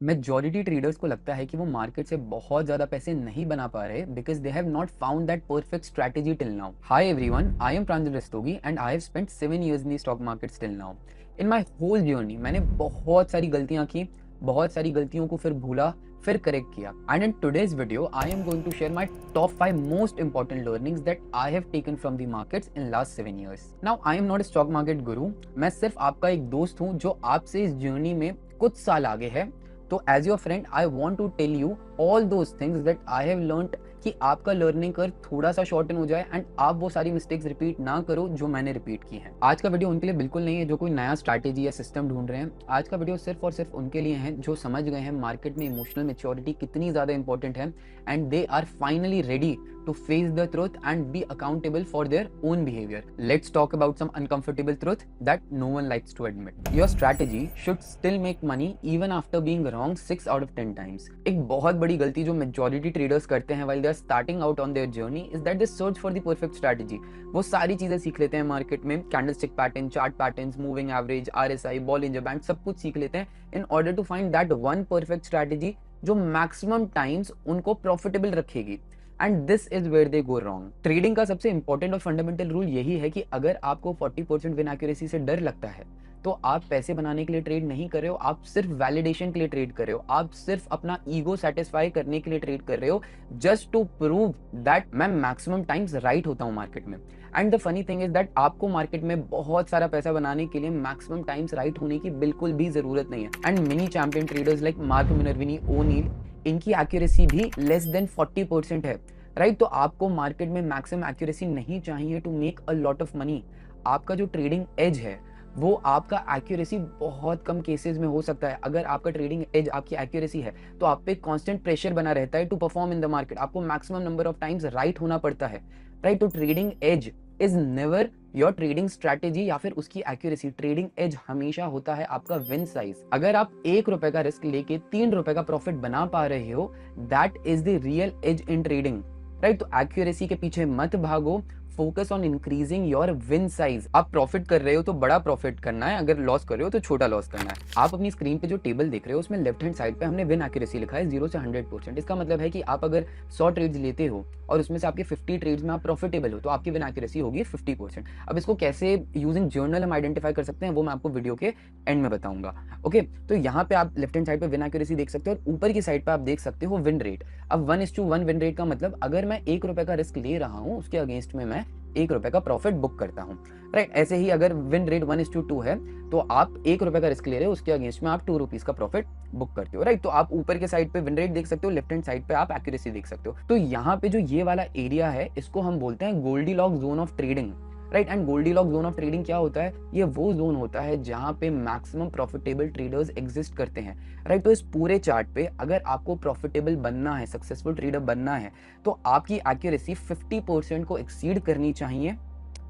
Majority traders को लगता है कि वो मार्केट से बहुत ज़्यादा पैसे नहीं बना पा रहे because they have not found that perfect strategy till now. Hi everyone, I am Pranjal Rastogi and I have spent 7 years in the stock markets till now. In my whole journey मैंने बहुत सारी गलतियां की, बहुत सारी गलतियों को फिर भूला, फिर करेक्ट किया। And in today's video I am going to share my top 5 most important learnings that I have taken from the markets in last 7 years। Now I am not a stock market guru, मैं सिर्फ आपका एक दोस्त हूँ जो आपसे इस journey में कुछ साल आगे है। तो as your friend I want to tell you all those things that I have learned कि आपका लर्निंग कर्व थोड़ा सा शॉर्टन हो जाए एंड आप वो सारी मिस्टेक्स रिपीट ना करो जो मैंने रिपीट की हैं। आज का वीडियो उनके लिए बिल्कुल नहीं है जो कोई नया स्ट्रैटेजी या सिस्टम ढूंढ रहे हैं। आज का वीडियो सिर्फ और सिर्फ उनके लिए है जो समझ गए हैं मार्केट में इमोशनल मेच्योरिटी कितनी ज्यादा इंपॉर्टेंट है and they are finally ready to face the truth and be accountable for their own behavior. Let's talk about some uncomfortable truth that no one likes to admit. Your strategy should still make money even after being wrong 6 out of 10 times. एक बहुत बड़ी गलती जो majority traders करते हैं while they are starting out on their journey is that they search for the perfect strategy. वो सारी चीजें सीख लेते हैं मार्केट में, candlestick pattern, chart patterns, moving average, RSI, Bollinger band, सब कुछ सीख लेते हैं in order to find that one perfect strategy जो मैक्सिमम टाइम्स उनको प्रॉफिटेबल रखेगी। And this is where they go wrong. Trading का सबसे इंपॉर्टेंट और फंडामेंटल रूल यही है कि अगर आपको 40% विन एक्यूरेसी से डर लगता है तो आप पैसे बनाने के लिए ट्रेड नहीं कर रहे हो, आप सिर्फ वैलिडेशन के लिए ट्रेड कर रहे हो, आप सिर्फ अपना ईगो सेटिस्फाई करने के लिए ट्रेड कर रहे हो, जस्ट टू प्रूव दैट मैं मैक्सिमम टाइम्स राइट होता हूं मार्केट में। And the funny thing is that आपको मार्केट में बहुत सारा पैसा बनाने के लिए मैक्सिमम टाइम्स राइट होने की बिल्कुल भी जरूरत नहीं है। And many champion traders like Mark Minervini, O'Neil, इनकी एक्यूरेसी भी लेस देन 40% है। राइट, तो आपको मार्केट में मैक्सिमम एक्यूरेसी नहीं चाहिए to make a lot of money. आपका जो ट्रेडिंग एज है वो आपका एक्यूरेसी बहुत कम केसेस में हो सकता है। अगर आपका ट्रेडिंग एज आपकी एक्यूरेसी है तो आप पे कांस्टेंट प्रेशर बना रहता है to perform in the market. आपको maximum number of times right होना पड़ता है। राइट, तो trading edge is never your trading strategy या फिर उसकी एक्यूरेसी। ट्रेडिंग एज हमेशा होता है आपका विन साइज। अगर आप ₹1 का रिस्क लेके ₹3 का प्रॉफिट बना पा रहे हो, that is the real edge in trading. Right, तो एक्यूरेसी के पीछे मत भागो, focus on increasing your win size. आप प्रॉफिट कर रहे हो तो बड़ा प्रॉफिट करना है, अगर लॉस कर रहे हो तो छोटा लॉस करना है। आप अपनी स्क्रीन पे जो टेबल देख रहे हो उसमें लेफ्ट हैंड साइड पे हमने विन एक्यूरेसी लिखा है 0 से 100%। इसका मतलब है कि आप अगर 100 ट्रेड्स लेते हो और उसमें से आपके 50 ट्रेड्स में आप प्रॉफिटेबल हो तो आपकी विन एक्यूरेसी होगी 50%। अब इसको कैसे यूजिंग जर्नल हम आइडेंटिफाई कर सकते हैं वो मैं आपको वीडियो के एंड में बताऊंगा। ओके, तो यहाँ पे आप लेफ्ट हैंड साइड पे विन एक्यूरेसी देख सकते हो और ऊपर की साइड पे आप देख सकते हो विन रेट। अब 1:1 विन रेट का मतलब अगर मैं ₹1 का रिस्क ले रहा हूँ उसके अगेंस्ट में मैं ₹1 का प्रॉफिट बुक करता हूँ। राइट, ऐसे ही अगर विन रेट 1:2 है तो आप ₹1 का रिस्क ले रहे हो, उसके अगेंस्ट में आप ₹2 का प्रॉफिट बुक करते हो। राइट, तो आप ऊपर के साइड पे विन रेट देख सकते हो, लेफ्ट हैंड साइड पे आप एक्यूरेसी देख सकते हो। तो यहाँ पे जो ये वाला एरिया है इसको हम बोलते हैं Goldilock zone of trading. Right, and Goldilock zone of trading क्या होता है? ये वो जोन होता है जहां पे मैक्सिमम प्रॉफिटेबल ट्रेडर्स एग्जिस्ट करते हैं। राइट, तो इस पूरे चार्ट पे अगर आपको प्रॉफिटेबल बनना है, सक्सेसफुल ट्रेडर बनना है, तो आपकी एक्यूरेसी 50% को एक्सीड करनी चाहिए।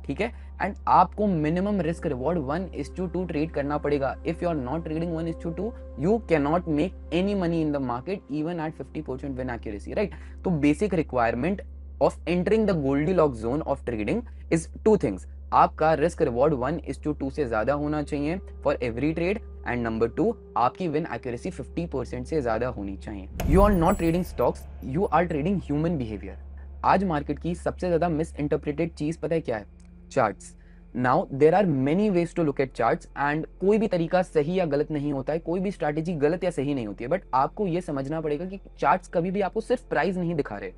ठीक है, एंड आपको मिनिमम रिस्क रिवॉर्ड 1:2 ट्रेड करना पड़ेगा। If you are not trading 1:2 you can not make any money in the market even at 50% win accuracy. Right, तो basic requirement of entering the goldilock zone of trading is 2 things. आपका risk reward 1:2 से ज्यादा होना चाहिए for every trade, and number 2 आपकी win accuracy 50% से ज्यादा होनी चाहिए। You are not trading stocks, you are trading human behaviour. आज मार्केट की सबसे ज्यादा मिस इंटरप्रेटेड चीज पता है क्या है? Charts. Now there are many ways to look at charts and कोई भी तरीका सही या गलत नहीं होता है, कोई भी स्ट्रैटेजी गलत या सही नहीं होती है, बट आपको यह समझना पड़ेगा कि चार्ट्स कभी भी आपको सिर्फ प्राइस नहीं दिखा रहे।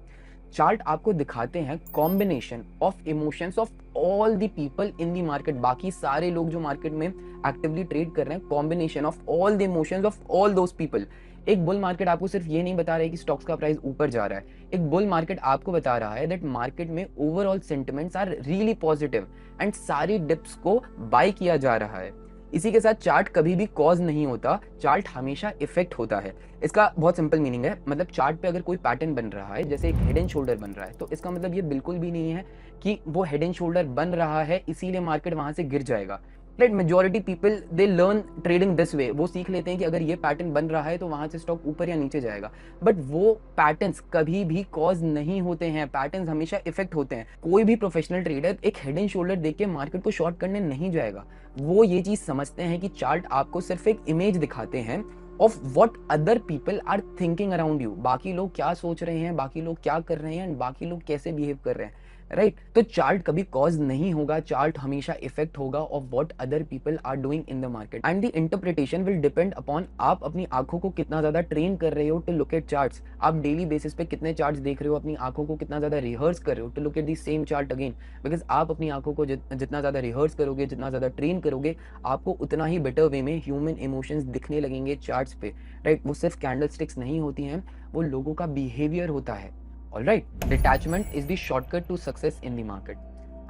चार्ट आपको दिखाते हैं combination of emotions of all the people in the market. बाकी सारे लोग जो मार्केट में एक्टिवली ट्रेड कर रहे हैं, combination of all the emotions of all those people. एक बुल मार्केट आपको सिर्फ ये नहीं बता रहा है कि स्टॉक्स का प्राइस ऊपर जा रहा है, एक बुल मार्केट आपको बता रहा है दैट मार्केट में overall sentiments are really positive and सारी डिप्स को बाय किया जा रहा है। इसी के साथ चार्ट कभी भी कॉज नहीं होता, चार्ट हमेशा इफेक्ट होता है। इसका बहुत सिंपल मीनिंग है, मतलब चार्ट पे अगर कोई पैटर्न बन रहा है, जैसे एक हेड एंड शोल्डर बन रहा है, तो इसका मतलब ये बिल्कुल भी नहीं है कि वो हेड एंड शोल्डर बन रहा है इसीलिए मार्केट वहां से गिर जाएगा। Right, majority people they learn trading this way. वो सीख लेते हैं कि अगर ये पैटर्न बन रहा है तो वहां से स्टॉक ऊपर या नीचे जाएगा, बट वो पैटर्न्स कभी भी कॉज नहीं होते हैं, पैटर्न्स हमेशा इफेक्ट होते हैं। कोई भी प्रोफेशनल ट्रेडर एक हेड एंड शोल्डर देख के मार्केट को शॉर्ट करने नहीं जाएगा। वो ये चीज समझते हैं कि चार्ट आपको सिर्फ एक इमेज दिखाते हैं of what other people are thinking around you. बाकी लोग क्या सोच रहे हैं, बाकी लोग क्या कर रहे हैं एंड बाकी लोग कैसे बिहेव कर रहे हैं, राइट तो चार्ट कभी कॉज नहीं होगा, चार्ट हमेशा इफेक्ट होगा of what other people are doing in the market and the interpretation will depend upon आप अपनी आंखों को कितना ज्यादा ट्रेन कर रहे हो टू लुक एट चार्ट्स। आप डेली बेसिस पे कितने चार्ट्स देख रहे हो, अपनी आंखों को कितना ज्यादा रिहर्स कर रहे हो to look at the same chart again. Because आप अपनी आंखों को जितना ज्यादा रिहर्स करोगे, जितना ज्यादा ट्रेन करोगे, आपको उतना ही बेटर वे में ह्यूमन इमोशंस दिखने लगेंगे चार्ट्स पे, राइट वो सिर्फ कैंडल स्टिक्स नहीं होती हैं, वो लोगों का बिहेवियर होता है। Alright, detachment is the shortcut to success in the market.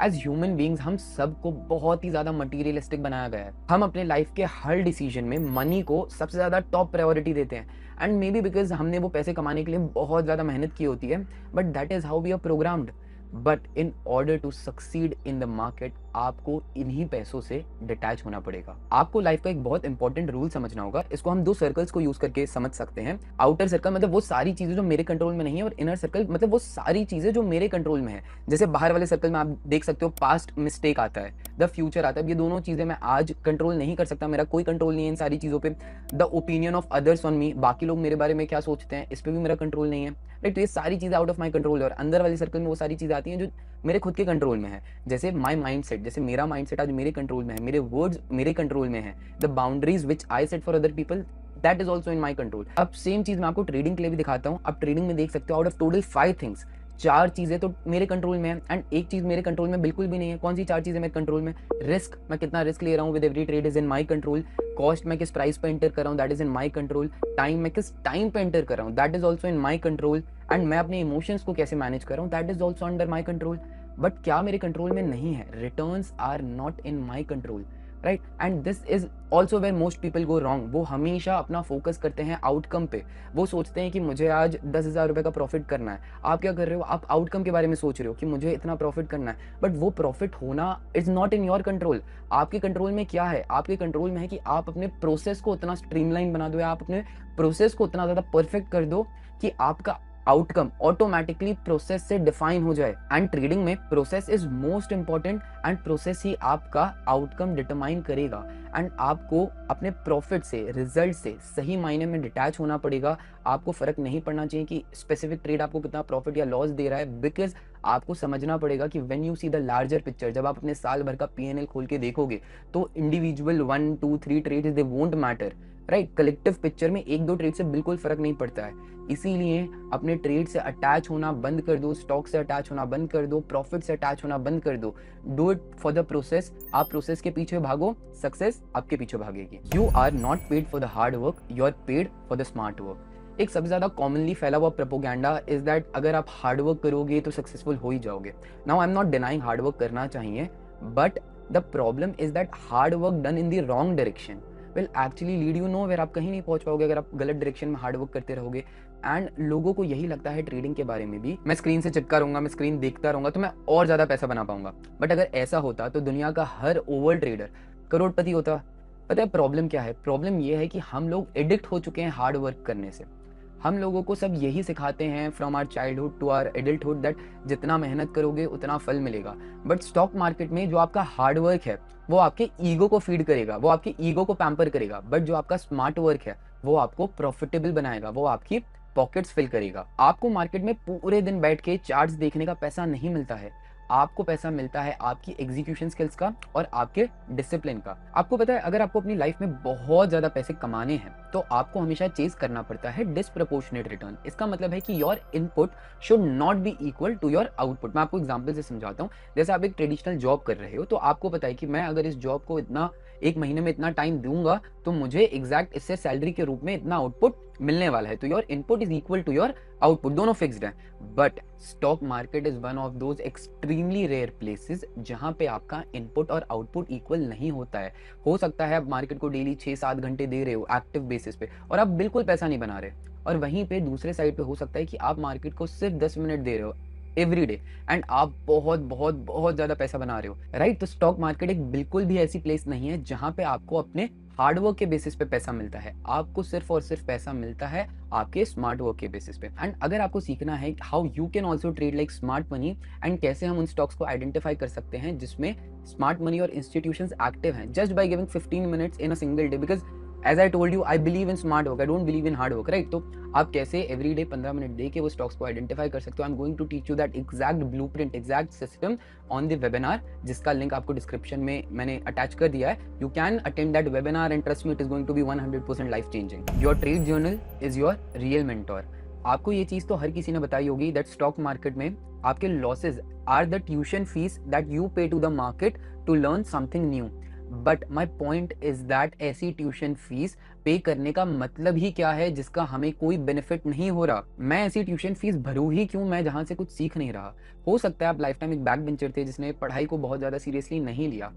As human beings हम सबको बहुत ही ज्यादा मटीरियलिस्टिक बनाया गया है। हम अपने लाइफ के हर डिसीजन में मनी को सबसे ज्यादा टॉप प्रायोरिटी देते हैं एंड मे बी बिकॉज हमने वो पैसे कमाने के लिए बहुत ज्यादा मेहनत की होती है, but that is how we are programmed. But in order to succeed in the market आपको इन्हीं पैसों से डिटैच होना पड़ेगा। आपको लाइफ का एक बहुत इंपॉर्टेंट रूल समझना होगा, इसको हम दो सर्कल्स को यूज करके समझ सकते हैं। आउटर सर्कल मतलब वो सारी चीजें जो मेरे कंट्रोल में नहीं है, और इनर सर्कल मतलब वो सारी चीजें जो मेरे कंट्रोल में है। जैसे बाहर वाले सर्कल में आप देख सकते हो पास्ट मिस्टेक आता है, द फ्यूचर आता है। ये दोनों चीजें मैं आज कंट्रोल नहीं कर सकता, मेरा कोई कंट्रोल नहीं है इन सारी चीजों पे। The opinion of others on me, बाकी लोग मेरे बारे में क्या सोचते हैं, इस पर भी मेरा कंट्रोल नहीं है, राइट तो ये सारी चीजें आउट ऑफ माई कंट्रोल है। और अंदर वाले सर्कल में वो सारी चीजें आती हैं जो मेरे खुद के कंट्रोल में है। जैसे माई माइंड सेट, जैसे मेरा माइंड सेट आज मेरे कंट्रोल में है, मेरे वर्ड्स मेरे कंट्रोल में है। The boundaries which I set for other people, that is also in my control. अब सेम चीज मैं आपको ट्रेडिंग के लिए भी दिखाता हूँ। अब ट्रेडिंग में देख सकते हो आउट ऑफ टोटल 5 थिंग्स, 4 चीजें तो मेरे कंट्रोल में है एंड एक चीज मेरे कंट्रोल में बिल्कुल भी नहीं है। कौन सी 4 चीजें मेरे कंट्रोल में? रिस्क, मैं कितना रिस्क ले रहा हूँ with every trade is in my control. Cost, मैं किस प्राइस पे एंटर कर रहा हूँ, that is in my control. Time, मैं किस टाइम पे एंटर कर रहा हूँ, that is also in my control. And मैं अपने इमोशंस को कैसे मैनेज कर रहा हूँ, that is also under my control. But क्या मेरे कंट्रोल में नहीं है? Returns are not in my control, right and this is also where most people go wrong. वो हमेशा अपना फोकस करते हैं आउटकम पे। वो सोचते हैं कि मुझे आज 10,000 रुपए का प्रॉफिट करना है। आप क्या कर रहे हो? आप आउटकम के बारे में सोच रहे हो कि मुझे इतना प्रॉफिट करना है, बट वो प्रॉफिट होना is not in your control. आपके कंट्रोल में क्या है? आपके कंट्रोल में है कि आप अपने प्रोसेस को उतना स्ट्रीमलाइन बना दो, या आप अपने प्रोसेस को उतना ज्यादा परफेक्ट कर दो कि आपका आउटकम ऑटोमेटिकली प्रोसेस से डिफाइन हो जाए। एंड ट्रेडिंग में process is most important and process ही आपका आउटकम डिटरमाइन करेगा। एंड आपको अपने प्रॉफिट से, रिजल्ट से सही मायने में डिटैच होना पड़ेगा। आपको फर्क नहीं पड़ना चाहिए कि स्पेसिफिक ट्रेड आपको कितना प्रॉफिट या लॉस दे रहा है, बिकॉज आपको समझना पड़ेगा कि when you see the larger picture, जब आप अपने साल भर का पीएनएल खोल के देखोगे तो individual 1, 2, 3 trades they won't matter, right collective picture में 1-2 ट्रेड से बिल्कुल फर्क नहीं पड़ता है। इसीलिए अपने ट्रेड से अटैच होना बंद कर दो, स्टॉक से अटैच होना बंद कर दो, प्रॉफिट से अटैच होना बंद कर दो। Do it for the process. आप प्रोसेस के पीछे भागो, सक्सेस आपके पीछे भागेगी। You are not paid for the hard work, you are paid for the smart work. एक सबसे ज्यादा कॉमनली फैला हुआ प्रोपोगेंडा इज दैट अगर आप हार्ड वर्क करोगे तो सक्सेसफुल हो ही जाओगे। Now I am not denying hard work करना चाहिए, but the problem is that hard work done in the wrong direction will actually lead you nowhere. आप कहीं नहीं पहुंच पाओगे अगर आप गलत डायरेक्शन में हार्ड वर्क करते रहोगे। एंड लोगों को यही लगता है ट्रेडिंग के बारे में भी, मैं स्क्रीन से चिपका रहूंगा, मैं स्क्रीन देखता रहूंगा तो मैं और ज्यादा पैसा बना पाऊंगा। बट अगर ऐसा होता तो दुनिया का हर ओवर ट्रेडर करोड़पति होता। पता है प्रॉब्लम क्या है? प्रॉब्लम यह है कि हम लोग एडिक्ट हो चुके हैं हार्ड वर्क करने से। हम लोगों को सब यही सिखाते हैं from our childhood to our adulthood that जितना मेहनत करोगे उतना फल मिलेगा। बट स्टॉक मार्केट में जो आपका हार्ड वर्क है वो आपके ईगो को फीड करेगा, वो आपके ईगो को पैम्पर करेगा। बट जो आपका स्मार्ट वर्क है वो आपको प्रॉफिटेबल बनाएगा, वो आपकी पॉकेट्स फिल करेगा। आपको मार्केट में पूरे दिन बैठ के चार्ट्स देखने का पैसा नहीं मिलता है। आपको पैसा मिलता है आपकी एग्जीक्यूशन स्किल्स का और आपके डिसिप्लिन का। आपको पता है अगर आपको अपनी लाइफ में बहुत ज्यादा पैसे कमाने हैं तो आपको हमेशा चेज करना पड़ता है डिस्प्रपोर्शनेट रिटर्न। इसका मतलब है कि your input should not be equal to your output. मैं आपको एग्जांपल से समझाता हूँ। जैसे आप एक ट्रेडिशनल जॉब कर रहे हो तो आपको पता है कि मैं अगर इस जॉब को इतना एक महीने में इतना टाइम दूंगा तो मुझे एग्जैक्ट इससे सैलरी के रूप में इतना आउटपुट मिलने वाला है। तो your input is equal to your output, दोनों फिक्स्ड है। But stock market is one of those extremely rare places जहां पे आपका इनपुट और आउटपुट इक्वल नहीं होता है। हो सकता है आप मार्केट को डेली 6-7 घंटे दे रहे हो एक्टिव बेसिस पे और आप बिल्कुल पैसा नहीं बना रहे, और वहीं पे दूसरे साइड पे हो सकता है कि आप मार्केट को सिर्फ 10 मिनट दे रहे हो एवरी डे एंड आप बहुत बहुत बहुत ज्यादा पैसा बना रहे हो, राइट। तो स्टॉक मार्केट एक बिल्कुल भी ऐसी प्लेस नहीं है जहां पे आपको अपने हार्डवर्क के बेसिस पे पैसा मिलता है। आपको सिर्फ और सिर्फ पैसा मिलता है आपके स्मार्ट वर्क के बेसिस पे। एंड अगर आपको सीखना है how you can also trade like smart money and कैसे हम उन स्टॉक्स को आइडेंटिफाई कर सकते हैं जिसमें स्मार्ट मनी और इंस्टीट्यूशंस एक्टिव हैं, just by giving 15 minutes in a single day. Because as I told you, I believe in smart work, I don't believe in hard work, right? तो आप कैसे एवरी डे 15 मिनट दे के वो stocks को identify कर सकते हो? I am going to teach you that exact blueprint, exact system on the webinar, जिसका लिंक आपको डिस्क्रिप्शन में मैंने अटैच कर दिया है. You can attend that webinar and trust me, it is going to be 100% life changing. Your trade journal is your real mentor. आपको ये चीज तो हर किसी ने बताई होगी दैट स्टॉक मार्केट में आपके losses are the tuition fees that you pay to the market to learn something new. But my point is that ऐसी ट्यूशन फीस पे करने का मतलब ही क्या है जिसका हमें कोई बेनिफिट नहीं हो रहा? मैं ऐसी ट्यूशन फीस भरूं ही क्यों मैं जहां से कुछ सीख नहीं रहा? हो सकता है आप लाइफ टाइम एक बैक बेंचर थे जिसने पढ़ाई को बहुत ज्यादा सीरियसली नहीं लिया,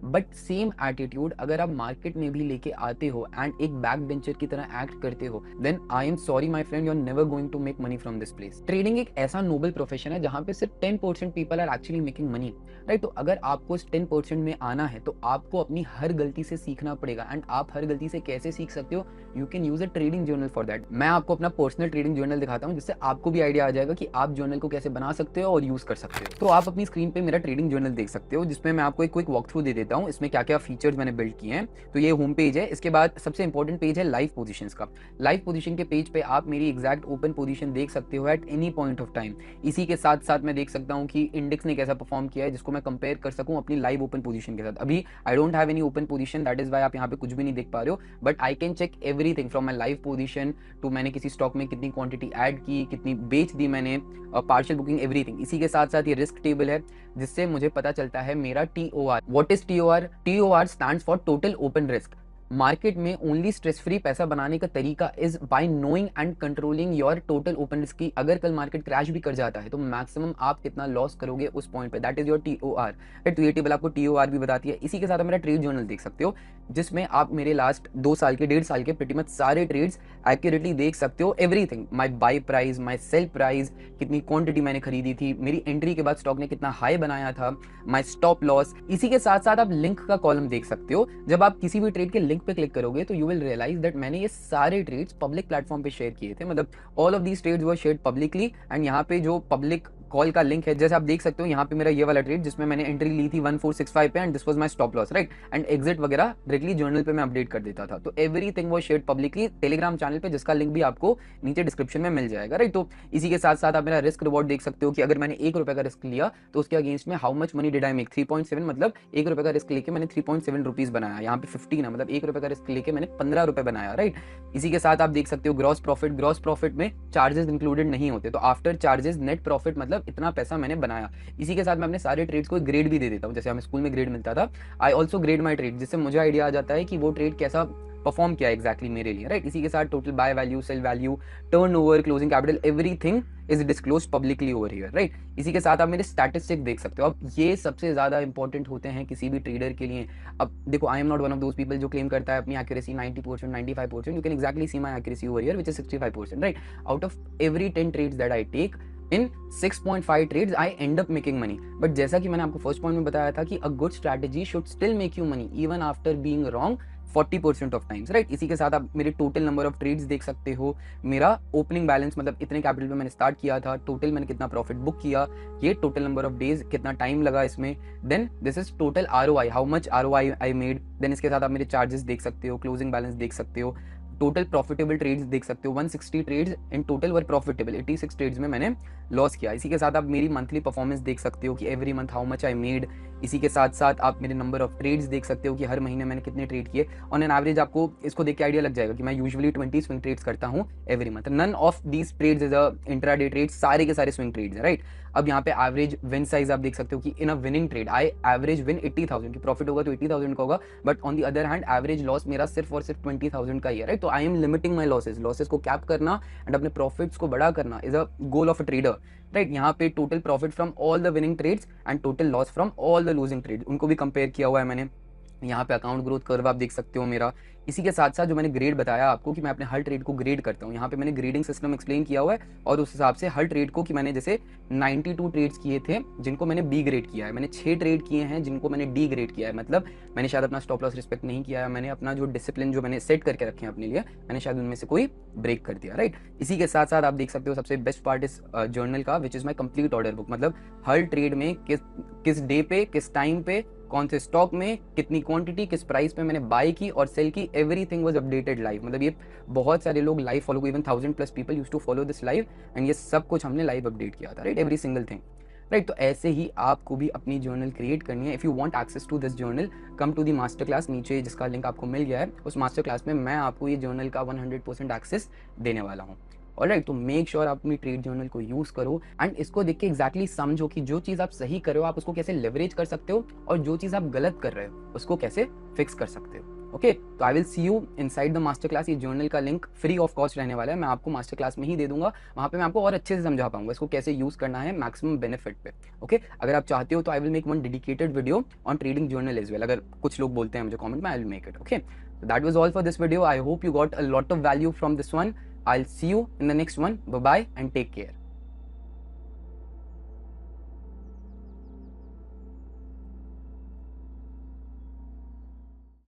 बट सेम एटीट्यूड अगर आप मार्केट में भी लेके आते हो एंड एक बैक बेंचर की तरह एक्ट करते हो, then I am sorry my friend, you are never going to make money from this place. Trading एक ऐसा नोबल प्रोफेशन है जहां पे सिर्फ 10% people are actually making money, right? तो अगर आपको इस 10% में आना है तो आपको अपनी हर गलती से सीखना पड़ेगा. एंड आप हर गलती से कैसे सीख सकते हो? You can use a trading journal for that. मैं आपको अपना पर्सनल ट्रेडिंग जर्नल दिखाता हूँ जिससे आपको भी आइडिया आ जाएगा कि आप जर्नल को कैसे बना सकते हो और यूज कर सकते हो. तो आप अपनी स्क्रीन पे मेरा ट्रेडिंग जर्नल देख सकते हो जिसमें मैं आपको एक क्विक वॉक थ्रू दे देता हूँ. इसमें क्या क्या फीचर्स मैंने बिल्ड किए हैं. तो ये होम पेज है. इसके बाद सबसे इंपॉर्टेंट पेज है लाइव पोजीशंस का. लाइव पोजीशन के पेज पे आप मेरी एग्जैक्ट ओपन पोजीशन देख सकते हो at any point of time. इसी के साथ साथ मैं देख सकता हूँ कि इंडेक्स ने कैसा परफॉर्म किया है जिसको मैं कंपेयर कर सकूं अपनी लाइव ओपन पोजीशन के साथ. अभी I don't have any open position, that is why आप यहाँ पे कुछ भी नहीं देख पा रहे हो, but I can check everything from my live position to मैंने किसी स्टॉक में कितनी क्वांटिटी ऐड की, कितनी बेच दी मैंने, पार्शियल बुकिंग, एवरीथिंग. इसी के साथ साथ ये रिस्क टेबल है जिससे मुझे पता चलता है मेरा TOR. What is TOR? TOR stands for total open risk. Market में ओनली स्ट्रेस फ्री पैसा बनाने का तरीका is by knowing and controlling your total open risk की. अगर कल मार्केट क्रैश भी कर जाता है तो मैक्सिमम आप कितना लॉस करोगे उस पॉइंट पे, दैट इज योर TOR. तो ये टेबल आपको TOR भी बताती है. इसी के साथ आप मेरा ट्रेड जर्नल देख सकते हो जिसमें आप मेरे लास्ट 2 साल के 1.5 साल के प्रीटी मच सारे ट्रेड्स एक्यूरेटली देख सकते हो. Everything, my buy price, my sell price, कितनी क्वांटिटी मैंने खरीदी थी, मेरी एंट्री के बाद स्टॉक ने कितना हाई बनाया था, माय स्टॉप लॉस. इसी के साथ साथ आप लिंक का कॉलम देख सकते हो. जब आप किसी भी ट्रेड के लिंक पे क्लिक करोगे तो यू विल रियलाइज दैट मैंने ये सारे ट्रेड्स पब्लिक प्लेटफॉर्म पे शेयर किए थे. मतलब all of these trades were shared publicly. And यहाँ पे जो पब्लिक कॉल का लिंक है, जैसे आप देख सकते हो यहाँ पे मेरा ये वाला ट्रेड जिसमें मैंने एंट्री ली थी 1465 पे and this was my stop loss, right? And exit वगैरह डायरेक्टली जर्नल पे मैं अपडेट कर देता था. तो everything was shared publicly Telegram channel पे, जिसका लिंक भी आपको नीचे डिस्क्रिप्शन में मिल जाएगा, राइट? तो इसी के साथ साथ आप मेरा रिस्क रिवॉर्ड देख सकते हो कि अगर मैंने ₹1 का रिस्क लिया तो उसके अगेंस्ट में how much money did I make, 3.7. मतलब ₹1 का रिस्क लेके मैंने 3.7 रुपीज बनाया. यहाँ पे 15 है, मतलब ₹1 का रिस्क लेके मैंने ₹15 बनाया, राइट? इसी के साथ आप देख सकते हो ग्रॉस प्रॉफिट. ग्रॉस प्रॉफिट में चार्जेस इंक्लूडेड नहीं होते, तो आफ्टर चार्जेस नेट प्रॉफिट मतलब इतना पैसा मैंने बनाया. इसी के साथ मैं अपने सारे ट्रेड्स को ग्रेड भी दे देता हूँ, जैसे हमें स्कूल में ग्रेड मिलता था. I also grade my trade, जिससे मुझे आइडिया आ जाता है कि वो ट्रेड कैसा परफॉर्म किया एग्जैक्टली मेरे लिए, राइट? इसी के साथ total buy value, sell value, turnover, closing capital, everything is disclose publicly over here, right? इसी के साथ आप मेरे स्टैटिस्टिक देख सकते हो. अब ये सबसे ज्यादा इंपॉर्टेंट होते हैं किसी भी ट्रेडर के लिए. अब देखो, I am not one of those people जो क्लेम करता है अपनी accuracy 90%, 95%. You can exactly see my accuracy over here, which is 65%, right? Out of every 10 trades that I take, in 6.5 trades I end up making money. But जैसा कि मैंने आपको first point में बताया था कि a good strategy should still make you money even after being wrong 40% of times, right? इसी के साथ आप मेरे टोटल नंबर ऑफ ट्रेड्स देख सकते हो, मेरा ओपनिंग बैलेंस, मतलब इतने कैपिटल पे मैंने स्टार्ट किया था, टोटल मैंने कितना प्रॉफिट बुक किया, ये टोटल नंबर ऑफ डेज, कितना टाइम लगा इसमें, then this is total ROI, how much ROI I made. देन इसके साथ आप मेरे चार्जेस देख सकते हो, क्लोजिंग बैलेंस देख सकते हो, टोटल प्रॉफिटेबल ट्रेड्स देख सकते हो. 160 trades in total were profitable, 86 trades में मैंने लॉस किया. इसी के साथ आप मेरी मंथली परफॉर्मेंस देख सकते हो कि every month how much I made. इसी के साथ साथ आप मेरे नंबर ऑफ ट्रेड्स देख सकते हो कि हर महीने मैंने कितने ट्रेड किए. ऑन एन एवरेज आपको इसको देख के आइडिया लग जाएगा कि मैं यूजुअली 20 स्विंग ट्रेड्स करता हूँ every month. None of these trades is a intraday trade, सारे के सारे स्विंग ट्रेड्स है, राइट? अब यहाँ पे एवरेज विन साइज आप देख सकते हो कि in a winning trade I average win 80,000 की. प्रॉफिट होगा तो 80,000 का होगा, but on the other hand average loss मेरा सिर्फ और सिर्फ 20,000 का ही है, राइट? तो I am limiting my losses को कैप करना एंड अपने प्रॉफिट्स को बड़ा करना is a goal of a trader, right? यहाँ पे total profit from all the winning trades and total loss from all the losing trades, उनको भी कंपेयर किया हुआ है मैंने. यहाँ पे अकाउंट ग्रोथ कर्व आप देख सकते हो मेरा. इसी के साथ साथ जो मैंने ग्रेड बताया आपको कि मैं अपने हर ट्रेड को ग्रेड करता हूँ, यहाँ पे मैंने ग्रेडिंग सिस्टम एक्सप्लेन किया हुआ है. और उस हिसाब से हर ट्रेड को कि मैंने जैसे 92 ट्रेड्स किए थे जिनको मैंने B ग्रेड किया है, मैंने 6 ट्रेड किए हैं जिनको मैंने D ग्रेड किया है. मतलब मैंने शायद अपना स्टॉप लॉस रिस्पेक्ट नहीं किया है, मैंने अपना जो डिसिप्लिन जो मैंने सेट करके रखे हैं अपने लिए, मैंने शायद उनमें से कोई ब्रेक कर दिया, राइट? इसी के साथ साथ आप देख सकते हो सबसे बेस्ट पार्ट इस जर्नल का, which is my complete order book. मतलब हर ट्रेड में किस डे पे, किस टाइम पे कौन से स्टॉक में, कितनी क्वांटिटी, किस प्राइस पे मैंने बाय की और सेल की, एवरीथिंग वाज अपडेटेड लाइव। मतलब ये बहुत सारे लोग live follow, even 1000+ people used to follow this live, and ये सब कुछ हमने लाइव अपडेट किया था, right, every single thing, right. तो ऐसे ही आपको भी अपनी जर्नल क्रिएट करनी है। If you want access to this journal, come to the master class, नीचे जिसका लिंक आपको मिल गया है, उस मास्टर क्लास में मैं आपको ये जर्नल का 100% एक्सेस देने वाला हूँ। ऑलराइट, तो मेक श्योर आप अपनी ट्रेड जर्नल को यूज़ करो एंड इसको देख के एग्जैक्टली समझो कि जो चीज़ आप सही कर रहे हो आप उसको कैसे लेवरेज कर सकते हो, और जो चीज़ आप गलत कर रहे हो उसको कैसे फिक्स कर सकते हो। ओके, तो I will see you inside the master class. ये जर्नल का लिंक फ्री ऑफ कॉस्ट रहने वाला है, मैं आपको मास्टर क्लास में ही दे दूंगा। वहाँ पे मैं आपको और अच्छे से समझा पाऊंगा इसको कैसे यूज़ करना है मैक्सिमम बेनिफिट पे। ओके, अगर आप चाहते हो तो I will make one dedicated video on trading journal as well. अगर कुछ लोग बोलते हैं मुझे कॉमेंट में, I will make it. Okay, that was all for this video. I hope you got a lot of value from this one. I'll see you in the next one. Bye bye and take care.